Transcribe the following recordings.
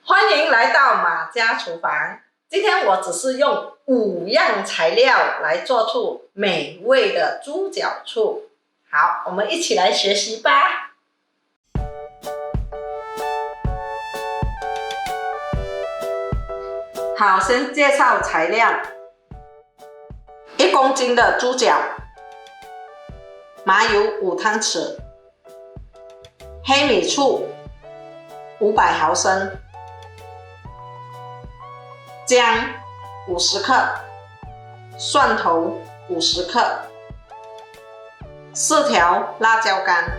欢迎来到马家厨房。今天我只是用5样材料来做出美味的猪脚醋。好，我们一起来学习吧。好，先介绍材料：1公斤的猪脚，麻油5汤匙，黑米醋500毫升，姜50克，蒜头50克，4条辣椒干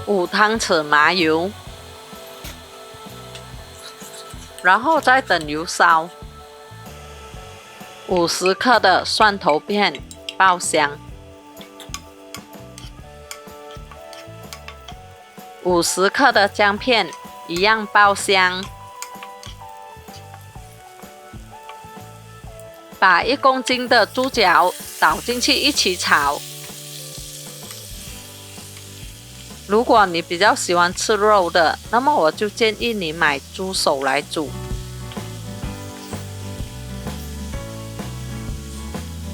，5汤匙麻油，然后再等油烧，50克的蒜头片爆香，50克的姜片一样爆香。把1公斤的猪脚倒进去一起炒。如果你比较喜欢吃肉的，那么我就建议你买猪手来煮。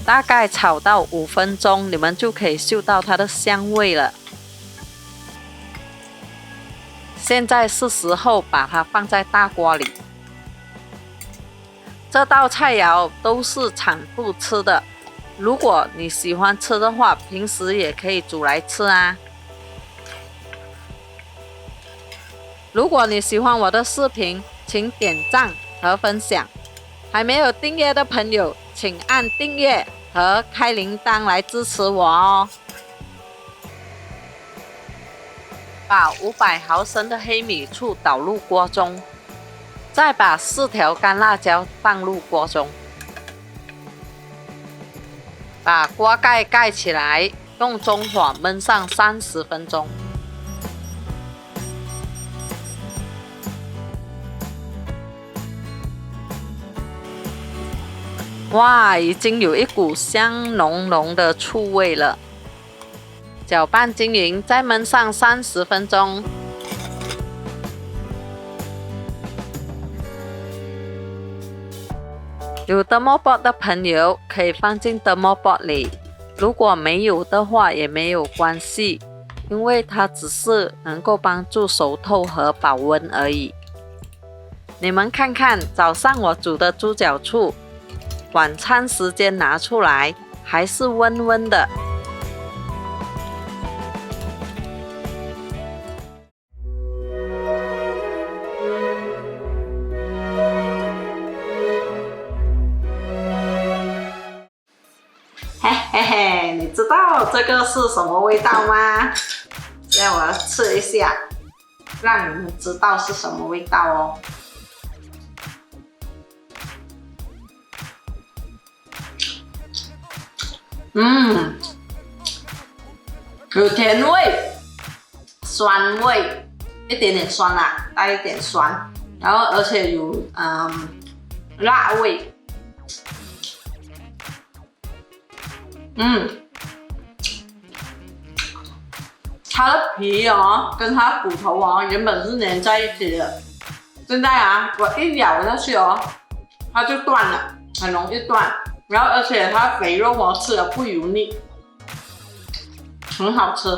大概炒到5分钟，你们就可以嗅到它的香味了。现在是时候把它放在大锅里。这道菜肴都是产妇吃的，如果你喜欢吃的话，平时也可以煮来吃啊。如果你喜欢我的视频，请点赞和分享。还没有订阅的朋友，请按订阅和开铃铛来支持我哦。把500毫升的黑米醋倒入锅中，再把4条干辣椒放入锅中，把锅盖盖起来，用中火焖上30分钟。哇，已经有一股香浓浓的醋味了。搅拌均匀，再焖上30分钟。有 Thermobot 的朋友可以放进 Thermobot 里，如果没有的话也没有关系，因为它只是能够帮助熟透和保温而已。你们看看，早上我煮的猪脚醋，晚餐时间拿出来还是温温的。嘿嘿嘿，你知道这个是什么味道吗？现在我要吃一下，让你们知道是什么味道哦。有甜味、酸味，一点点酸啦，带一点酸，然后而且有辣味。它的皮哦，跟它的骨头哦，原本是连在一起的，现在啊，我一咬下去哦，它就断了，很容易断。然后而且它肥肉哦，吃了不油腻，很好吃。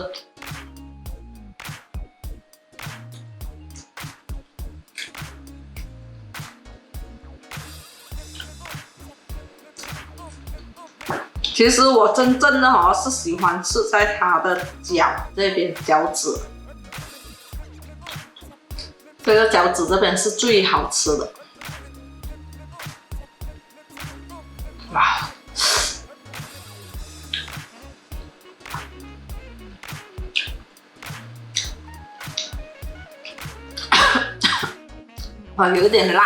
其实我真正的是喜欢吃在它的脚这边，脚趾，这个脚趾这边是最好吃的。哇！有点辣。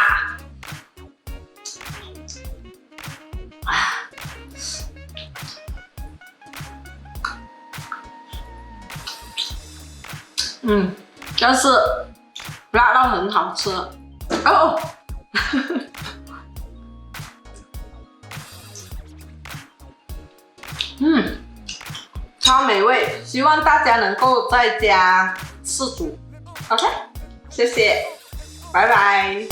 但是辣到很好吃哦。超美味，希望大家能够在家试煮， OK， 谢谢，拜拜。